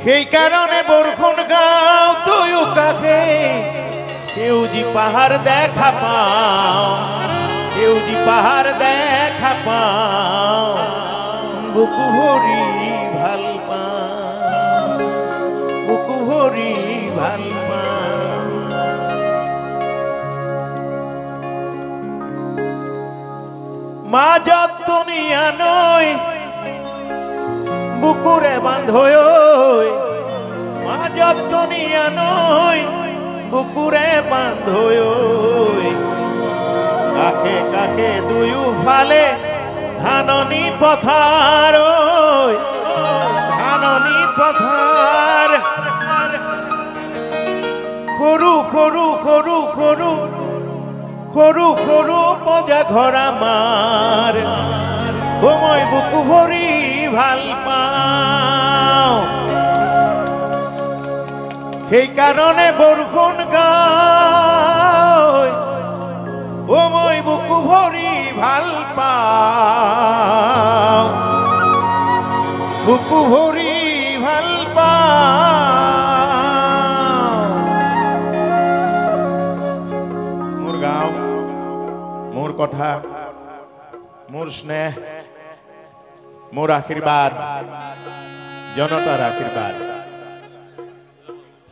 সেই কারণে বরখুন গাঁও তুইও কাকে সেউজি পাহাড় দেখা পাও সেউজি পাহাড় দেখা পাও বুকু ভরি ভাল পাও বুকু ভরি ভাল পাও মা যতনিয়া নয় বুকুরে বাঁধয় মা যতনিয়া নয় বুকুরে বাঁধয় কাকে কাকে দুয়ু ফালে ধাননি পথার ধাননি পথার সরু সরু সরু সরু সরু সরু পজা ঘর আমার মই বুকু ভৰি ভাল পাওঁ সেই কাৰণে বৰষুণ গায় মই বুকু ভৰি ভাল পাওঁ বুকু ভৰি ভাল পাওঁ মোৰ গাঁও মোৰ কথা মোৰ স্নেহ মোর আশীর্বাদ জনতার আশীর্বাদ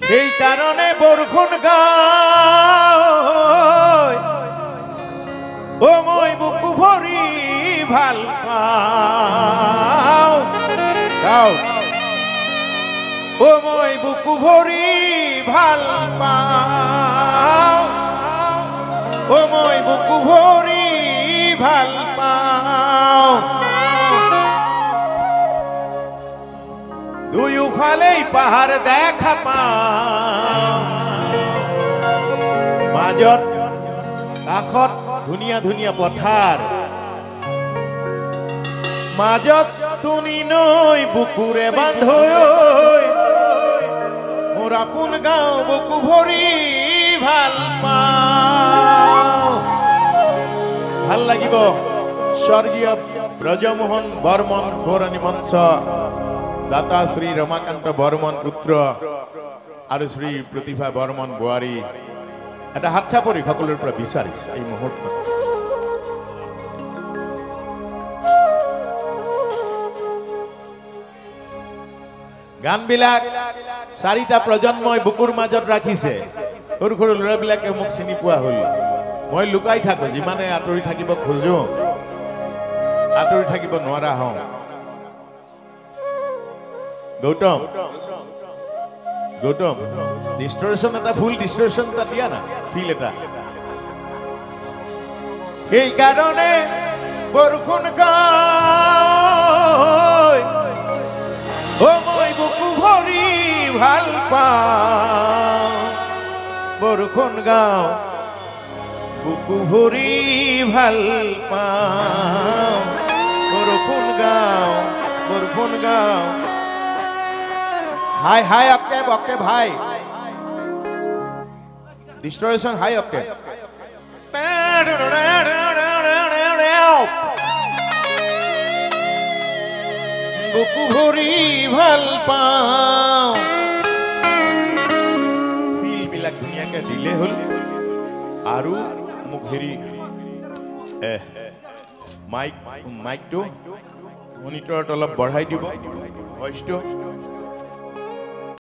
সেই কারণে বরখুন গায় মই বুকু ভরি ভাল পাও গাও মই বুকু ভরি ভাল পাও মই বুকু ভরি ভাল পাও দুয়ু ফালেই পাহাড় দেখা পাও মাজত কাষত ধুনীয়া ধুনীয়া পথাৰ মাজত তুনি নৈ বুকুৰে বান্ধৈ মোৰ আপোন গাঁও বুকু ভৰি ভাল পাওঁ ভাল লাগিব স্বৰ্গীয় ব্ৰজমোহন বৰ্মন খোৰণী মঞ্চ দাতা শ্ৰী ৰমাকান্ত বৰ্মন পুত্ৰ আৰ শ্ৰী প্ৰতিভা বৰ্মন বোৱাৰী এটা হাত চাপৰি সকলোৰ পৰা বিচাৰিছো এই মুহূৰ্ত গানবিলাক চাৰিটা প্ৰজন্মই বুকুৰ মাজত ৰাখিছে সৰু সৰু ল'ৰাবিলাকে মোক চিনি পোৱা হ'ল মই লুকাই থাকো যিমানে আঁতৰি থাকিব খোজো আঁতৰি থাকিব নোৱাৰা হওঁ গৌতম গৌতম ডিস্টৰশন এটা ফুল ডিস্টৰশন এটা দিয়া না ফিল এটা এই কারণে বরখুন গায় মই বুকু ভরি ভাল পাওঁ বরখুন গাঁও বুকু ভরি ভাল পাওঁ বরখুন গাঁও বরখুন গাঁও হাই হাই অক্টেভ অক্টেভ হাই ডিস্টরশন হাই অক্টেভ বুকু ভৰি ভাল পাওঁ ফিল বিলাক ধুনীয়াকে দিলে হ'ল আৰু মোক হেৰি মাইকটো মনিটৰত অলপ বঢ়াই দিব ভইচটো